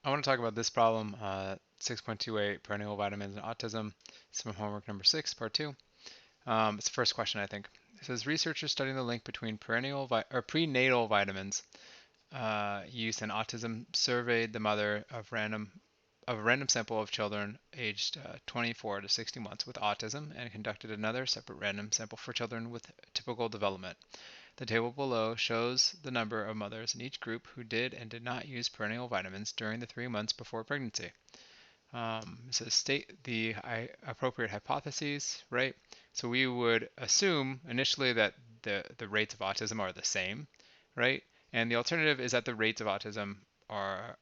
I want to talk about this problem, 6.28, perennial vitamins and autism. It's from homework number 6, part 2. It's the first question, I think. It says, researchers studying the link between prenatal vitamins use and autism surveyed the mother of a random sample of children aged 24 to 60 months with autism and conducted another separate random sample for children with typical development. The table below shows the number of mothers in each group who did and did not use perennial vitamins during the 3 months before pregnancy. It says state the appropriate hypotheses, right? So we would assume initially that the rates of autism are the same, right? And the alternative is that the rates of autism are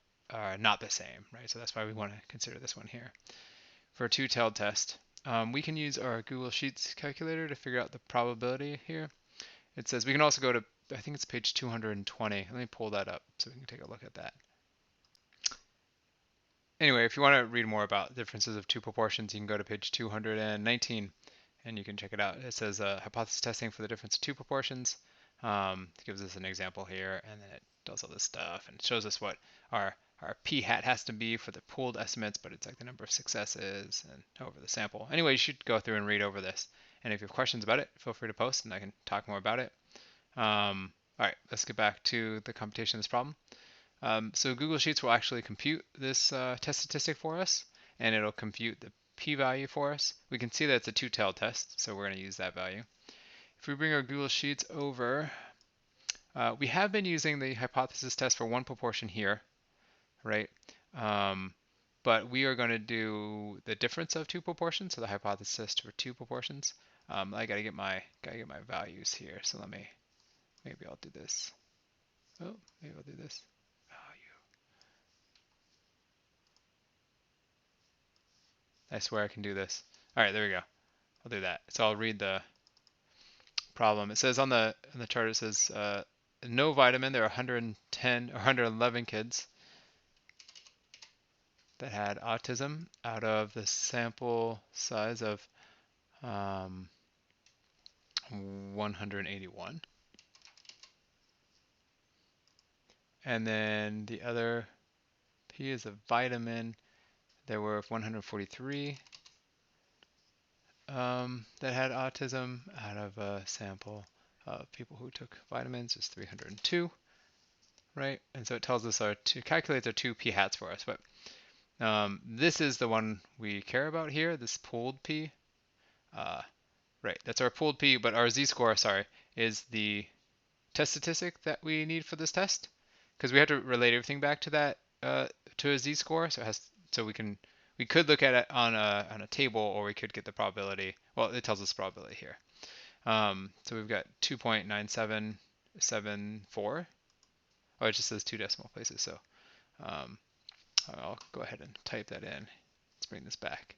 not the same, right? So that's why we want to consider this one here. For a two-tailed test, we can use our Google Sheets calculator to figure out the probability here. It says we can also go to, I think it's page 220. Let me pull that up so we can take a look at that. Anyway, if you want to read more about differences of two proportions, you can go to page 219 and you can check it out. It says hypothesis testing for the difference of two proportions. It gives us an example here, and then it does all this stuff and shows us what our p hat has to be for the pooled estimates, but it's like the number of successes and over the sample. Anyway, you should go through and read over this. And if you have questions about it, feel free to post and I can talk more about it. All right, let's get back to the computation of this problem. So Google Sheets will actually compute this test statistic for us, and it'll compute the p-value for us. We can see that it's a two-tailed test, so we're going to use that value. If we bring our Google Sheets over, we have been using the hypothesis test for one proportion here, right? But we are going to do the difference of two proportions, so the hypothesis test for two proportions. I gotta get my values here, so maybe I'll do this. Oh, maybe I'll do this. I swear I can do this. All right, there we go. I'll do that. So I'll read the problem. It says on the chart, it says no vitamin. There are 110 or 111 kids that had autism out of the sample size of 181. And then the other P is a vitamin. There were 143 that had autism out of a sample of people who took vitamins is 302, right? And so it tells us calculates our two p hats for us. But this is the one we care about here, this pooled p. Right, that's our pooled p, but our z-score, sorry, is the test statistic that we need for this test, because we have to relate everything back to that to a z-score. So we could look at it on a table, or we could get the probability. Well, it tells us probability here. So we've got 2.9774. Oh, it just says 2 decimal places. So I'll go ahead and type that in. Let's bring this back.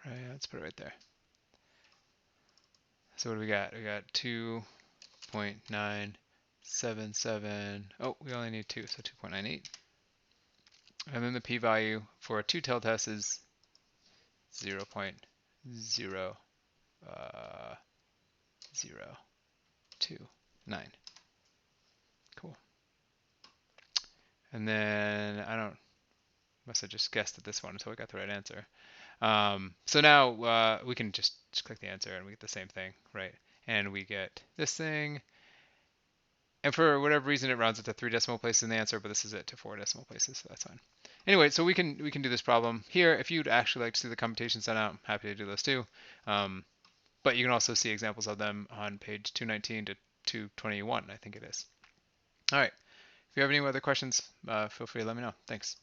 Right, let's put it right there. So what do we got? We got 2.977. Oh, we only need 2, so 2.98. And then the p-value for a two-tailed test is 0.029. Cool. And then must have just guessed at this one until we got the right answer. So now we can just click the answer and we get the same thing, right? And we get this thing. And for whatever reason, it rounds it to 3 decimal places in the answer, but this is it to 4 decimal places, so that's fine. Anyway, so we can do this problem here. If you'd actually like to see the computations done out, I'm happy to do those too. But you can also see examples of them on page 219 to 221, I think it is. All right. If you have any other questions, feel free to let me know. Thanks.